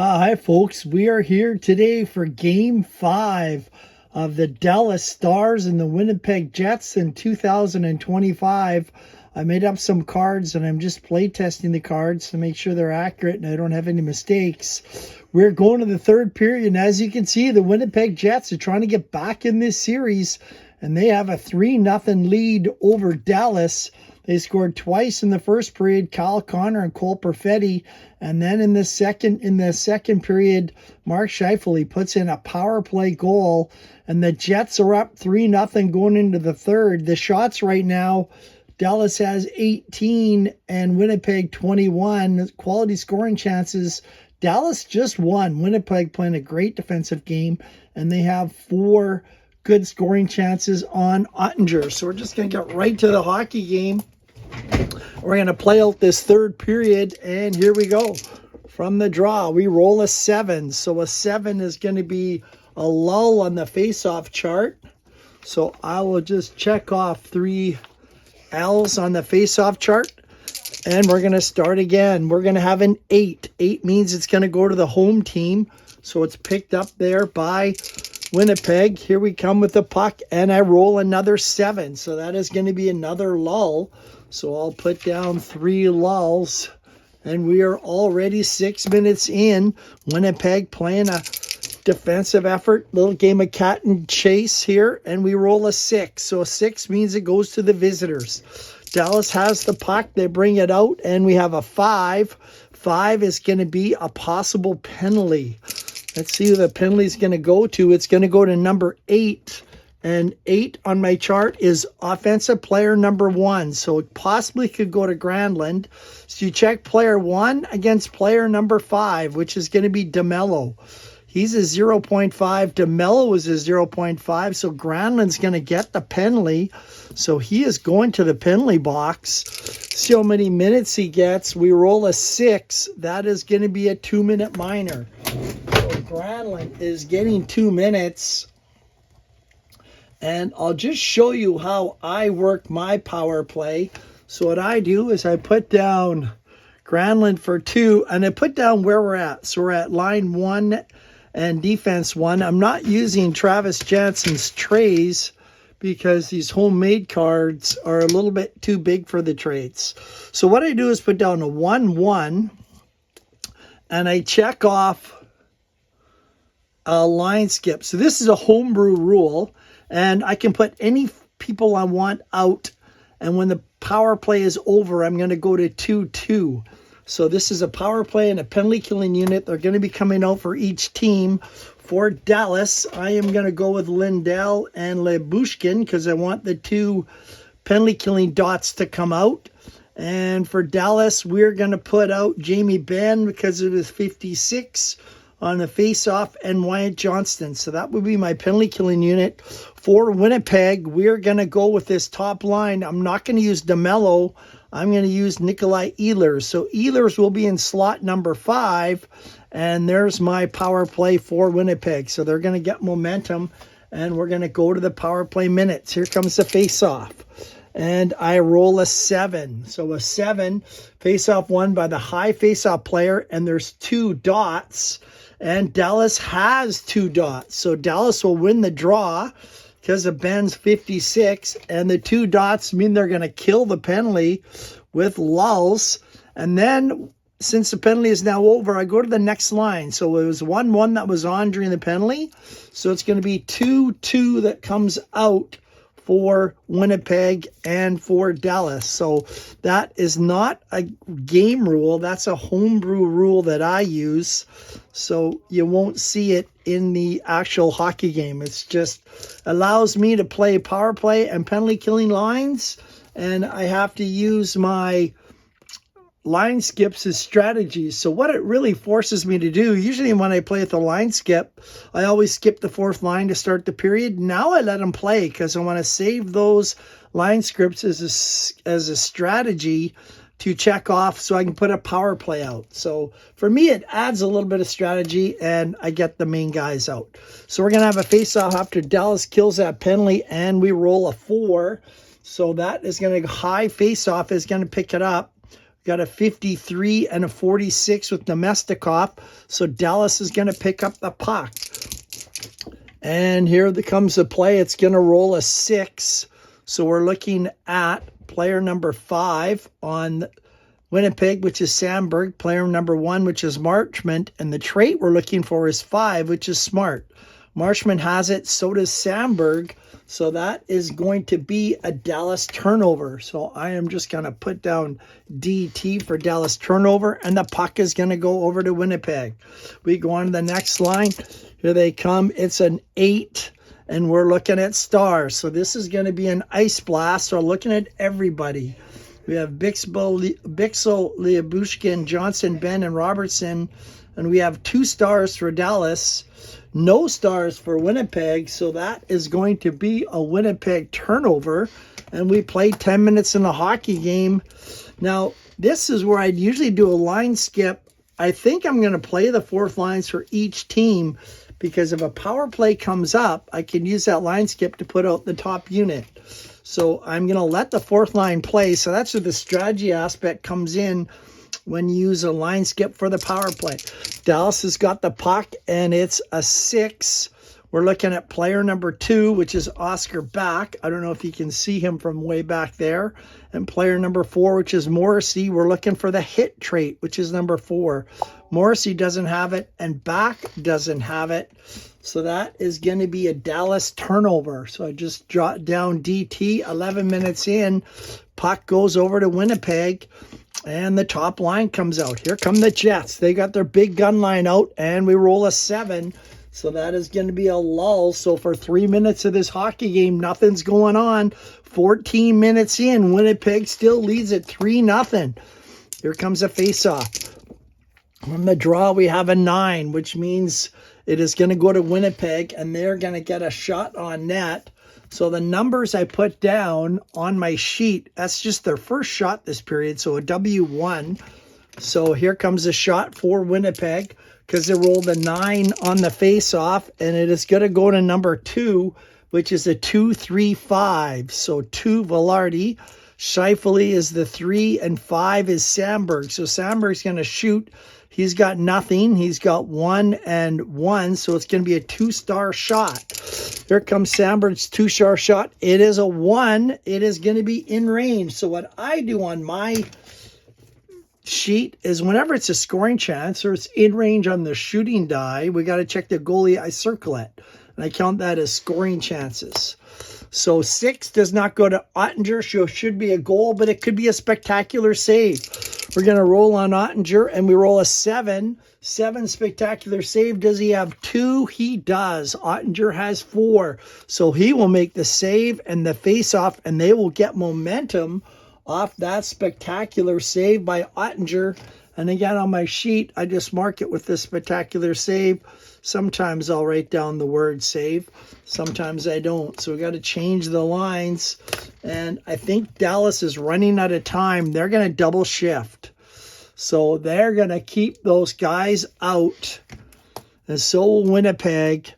Hi, folks. We are here today for Game 5 of the Dallas Stars and the Winnipeg Jets in 2025. I made up some cards and I'm just play testing the cards to make sure they're accurate and I don't have any mistakes. We're going to the third period, and as you can see, the Winnipeg Jets are trying to get back in this series, and they have a 3-0 lead over Dallas. They scored twice in the first period, Kyle Connor and Cole Perfetti. And then in the second period, Mark Scheifele puts in a power play goal. And the Jets are up 3-0 going into the third. The shots right now, Dallas has 18 and Winnipeg 21. Quality scoring chances, Dallas just won. Winnipeg playing a great defensive game. And they have 4 good scoring chances on Ottinger. So we're just going to get right to the hockey game. We're going to play out this third period, and here we go. From the draw, we roll a 7. So a 7 is going to be a lull on the face-off chart. So I will just check off 3 L's on the face-off chart, and we're going to start again. We're going to have an 8. 8 means it's going to go to the home team, so it's picked up there by Winnipeg. Here we come with the puck, and I roll another 7. So that is going to be another lull. So I'll put down 3 lulls, and we are already 6 minutes in. Winnipeg playing a defensive effort, little game of cat and chase here, and we roll a 6. So a 6 means it goes to the visitors. Dallas has the puck, they bring it out, and we have a 5. 5 is going to be a possible penalty. Let's see who the penalty is going to go to. It's going to go to number 8. And 8 on my chart is offensive player number 1. So it possibly could go to Granlund. So you check player 1 against player number 5, which is going to be DeMello. He's a 0.5. DeMello is a 0.5. So Granlund's going to get the penalty. So he is going to the penalty box. See how many minutes he gets. We roll a 6. That is going to be a 2-minute minor. So Granlund is getting 2 minutes. And I'll just show you how I work my power play. So what I do is I put down Granlund for 2, and I put down where we're at. So we're at line 1 and defense 1. I'm not using Travis Jansen's trays because these homemade cards are a little bit too big for the trades. So what I do is put down a 1-1, and I check off a line skip. So this is a homebrew rule. And I can put any people I want out. And when the power play is over, I'm going to go to 2-2. So this is a power play and a penalty killing unit. They're going to be coming out for each team. For Dallas, I am going to go with Lindell and Lebushkin because I want the 2 penalty killing dots to come out. And for Dallas, we're going to put out Jamie Benn because it was 56 on the face-off, and Wyatt Johnston. So that would be my penalty killing unit. For Winnipeg, we're going to go with this top line. I'm not going to use DeMello. I'm going to use Nikolai Ehlers. So Ehlers will be in slot number 5, and there's my power play for Winnipeg. So they're going to get momentum, and we're going to go to the power play minutes. Here comes the face-off. And I roll a 7. So a 7, face-off won by the high face-off player, and there's 2 dots. And Dallas has 2 dots. So Dallas will win the draw because of Ben's 56. And the 2 dots mean they're going to kill the penalty with lulls. And then, since the penalty is now over, I go to the next line. So it was 1-1 that was on during the penalty. So it's going to be 2-2 that comes out for Winnipeg and for Dallas. So that is not a game rule. That's a homebrew rule that I use. So you won't see it in the actual hockey game. It's just allows me to play power play and penalty killing lines. And I have to use my line skips as strategies. So what it really forces me to do, usually when I play with the line skip, I always skip the 4th line to start the period. Now I let them play because I want to save those line scripts as a strategy to check off so I can put a power play out. So for me, it adds a little bit of strategy and I get the main guys out. So we're going to have a face-off after Dallas kills that penalty and we roll a 4. So that is going to, high face-off is going to pick it up. Got a 53 and a 46 with Nemestikov. So Dallas is going to pick up the puck. And here comes the play. It's going to roll a 6. So we're looking at player number 5 on Winnipeg, which is Sandberg. Player number 1, which is Marchment. And the trait we're looking for is 5, which is Smart. Marchment has it. So does Sandberg. So that is going to be a Dallas turnover. So I am just going to put down DT for Dallas turnover. And the puck is going to go over to Winnipeg. We go on to the next line. Here they come. It's an 8. And we're looking at stars. So this is going to be an ice blast. So we're looking at everybody. We have Bixel, Liabushkin, Johnson, Ben, and Robertson. And we have 2 stars for Dallas. No stars for Winnipeg, so that is going to be a Winnipeg turnover. And we play 10 minutes in a hockey game. Now, this is where I'd usually do a line skip. I think I'm going to play the 4th lines for each team because if a power play comes up, I can use that line skip to put out the top unit. So I'm going to let the 4th line play. So that's where the strategy aspect comes in when you use a line skip for the power play. Dallas has got the puck, and it's a 6. We're looking at player number 2, which is Oscar Back. I don't know if you can see him from way back there. And player number 4, which is Morrissey. We're looking for the hit trait, which is number 4. Morrissey doesn't have it, and Back doesn't have it. So that is going to be a Dallas turnover. So I just jot down DT, 11 minutes in. Puck goes over to Winnipeg. And the top line comes out. Here come the Jets. They got their big gun line out, and we roll a 7. So that is going to be a lull. So for 3 minutes of this hockey game, nothing's going on. 14 minutes in, Winnipeg still leads at 3-0. Here comes a face-off. From the draw, we have a 9, which means it is going to go to Winnipeg, and they're going to get a shot on net. So the numbers I put down on my sheet, that's just their first shot this period, so a W1. So here comes a shot for Winnipeg because they rolled a 9 on the face-off, and it is going to go to number 2, which is a 2-3-5. So 2 Velarde, Scheifele is the 3, and 5 is Sandberg. So Sandberg's going to shoot. He's got nothing. He's got 1 and 1, so it's going to be a 2-star shot. Here comes Sandberg's 2-star shot. It is a 1. It is going to be in range. So what I do on my sheet is whenever it's a scoring chance or it's in range on the shooting die, we got to check the goalie. I circle it, and I count that as scoring chances. So 6 does not go to Ottinger. So should be a goal, but it could be a spectacular save. We're going to roll on Ottinger, and we roll a 7. 7 spectacular save. Does he have 2? He does. Ottinger has 4. So he will make the save and the face-off, and they will get momentum off that spectacular save by Ottinger. And again, on my sheet, I just mark it with the spectacular save. Sometimes I'll write down the word save. Sometimes I don't. So we got to change the lines. And I think Dallas is running out of time. They're going to double shift. So they're going to keep those guys out. And so will Winnipeg.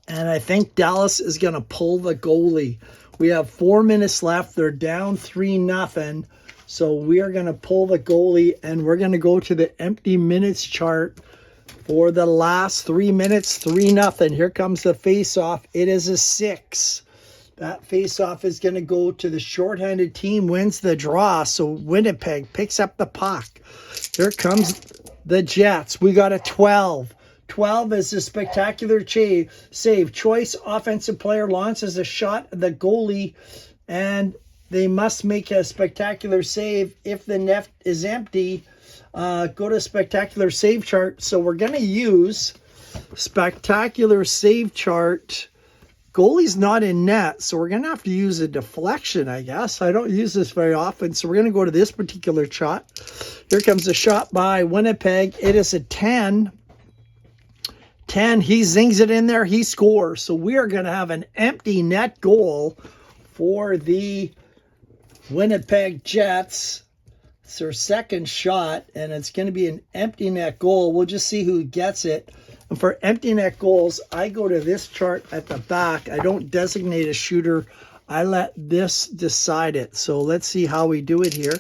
And I think Dallas is going to pull the goalie. We have 4 minutes left. They're down 3-0. So we are going to pull the goalie, and we're going to go to the empty minutes chart for the last 3 minutes. 3-0. Here comes the face-off. It is a 6. That face-off is going to go to the shorthanded team, wins the draw. So Winnipeg picks up the puck. Here comes the Jets. We got a 12. 12 is a spectacular save. Choice offensive player launches a shot at the goalie, and they must make a spectacular save. If the net is empty, go to spectacular save chart. So we're going to use spectacular save chart. Goalie's not in net, so we're going to have to use a deflection, I guess. I don't use this very often, so we're going to go to this particular shot. Here comes a shot by Winnipeg. It is a 10. 10, he zings it in there, he scores. So we are going to have an empty net goal for the Winnipeg Jets. It's their second shot, and it's going to be an empty net goal. We'll just see who gets it. And for empty net goals, I go to this chart at the back. I don't designate a shooter. I let this decide it. So let's see how we do it here.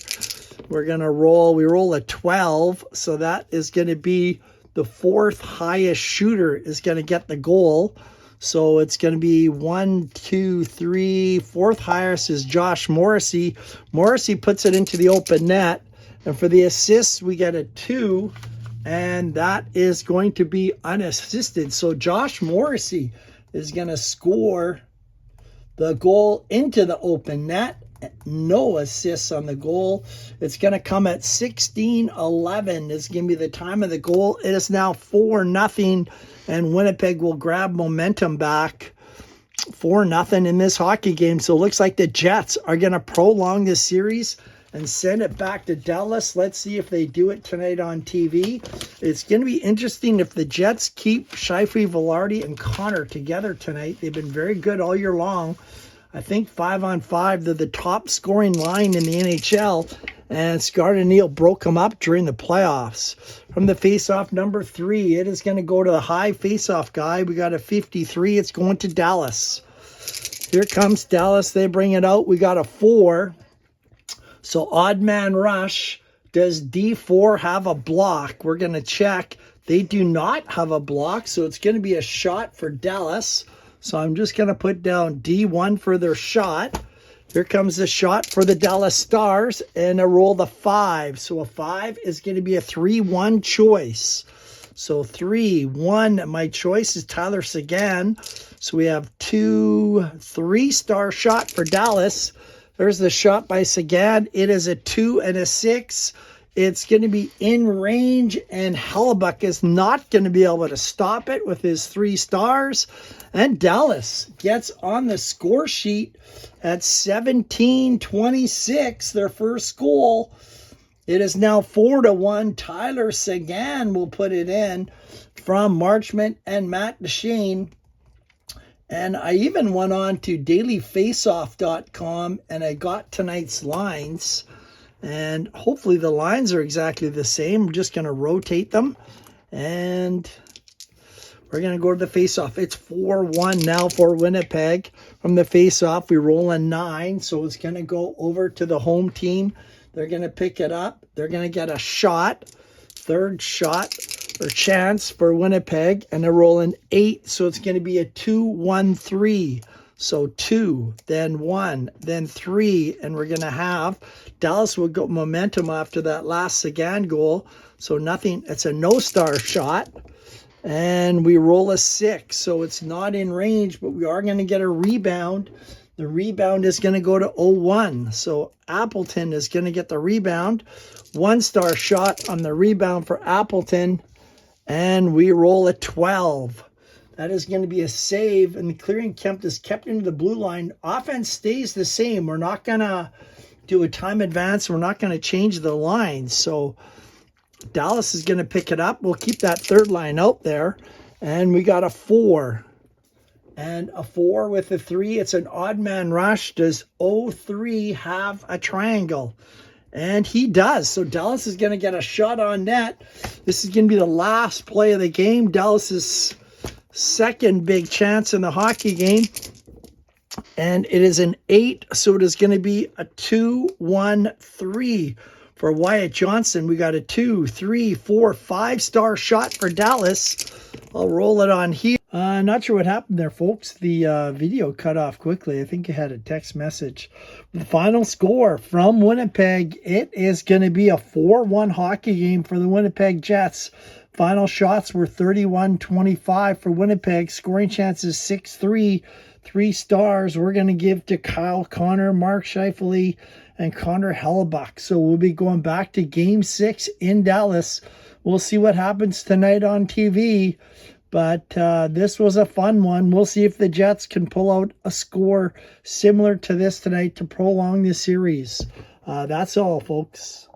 We're going to roll. We roll a 12. So that is going to be the fourth highest shooter is going to get the goal. So it's going to be 1, 2, 3. Fourth highest is Josh Morrissey. Morrissey puts it into the open net. And for the assists, we get a 2. And that is going to be unassisted. So Josh Morrissey is going to score the goal into the open net. No assists on the goal. It's going to come at 16:11. This is going to be the time of the goal. It is now 4-0, and Winnipeg will grab momentum back. 4-0 in this hockey game. So it looks like the Jets are going to prolong this series and send it back to Dallas. Let's see if they do it tonight on TV. It's going to be interesting if the Jets keep Scheifele, Velarde, and Connor together tonight. They've been very good all year long. I think 5-on-5, they're the top scoring line in the NHL, and Scott O'Neill broke them up during the playoffs. From the faceoff number 3, it is going to go to the high faceoff guy. We got a 53. It's going to Dallas. Here comes Dallas. They bring it out. We got a 4. So odd man rush. Does D4 have a block? We're going to check. They do not have a block, so it's going to be a shot for Dallas. So I'm just going to put down D1 for their shot. Here comes the shot for the Dallas Stars, and I roll the 5. So a 5 is going to be a 3-1 choice. So 3-1, my choice is Tyler Seguin. So we have 2 3-star shot for Dallas. There's the shot by Seguin. It is a 2 and a 6. It's going to be in range, and Hellebuck is not going to be able to stop it with his 3 stars. And Dallas gets on the score sheet at 17-26, their first goal. It is now 4-1. Tyler Seguin will put it in from Marchment and Matt Duchene. And I even went on to dailyfaceoff.com and I got tonight's lines. And hopefully the lines are exactly the same. I'm just going to rotate them. And we're going to go to the face-off. It's 4-1 now for Winnipeg. From the face-off, we roll a 9. So it's going to go over to the home team. They're going to pick it up. They're going to get a shot. Third shot or chance for Winnipeg. And they're rolling 8. So it's going to be a 2-1-3. So 2, then 1, then 3, and we're going to have Dallas will go momentum after that last Seguin goal. So nothing, it's a no-star shot, and we roll a 6. So it's not in range, but we are going to get a rebound. The rebound is going to go to 0-1. So Appleton is going to get the rebound. 1-star shot on the rebound for Appleton, and we roll a 12. That is going to be a save, and the clearing attempt is kept into the blue line. Offense stays the same. We're not going to do a time advance. We're not going to change the lines. So Dallas is going to pick it up. We'll keep that third line out there. And we got a 4. And a 4 with a 3. It's an odd man rush. Does 0-3 have a triangle? And he does. So Dallas is going to get a shot on net. This is going to be the last play of the game. Dallas's second big chance in the hockey game, and it is an 8, so it is going to be a 2-1-3 for Wyatt Johnston. We got a 2, 3, 4, 5-star shot for Dallas. I'll roll it on here. Not sure what happened there, folks. The video cut off quickly. I think you had a text message. The final score from Winnipeg, it is going to be a 4-1 hockey game for the Winnipeg Jets. Final shots were 31-25 for Winnipeg. Scoring chances 6-3, 3 stars. We're going to give to Kyle Connor, Mark Scheifele, and Connor Hellebuck. So we'll be going back to Game 6 in Dallas. We'll see what happens tonight on TV. But this was a fun one. We'll see if the Jets can pull out a score similar to this tonight to prolong the series. That's all, folks.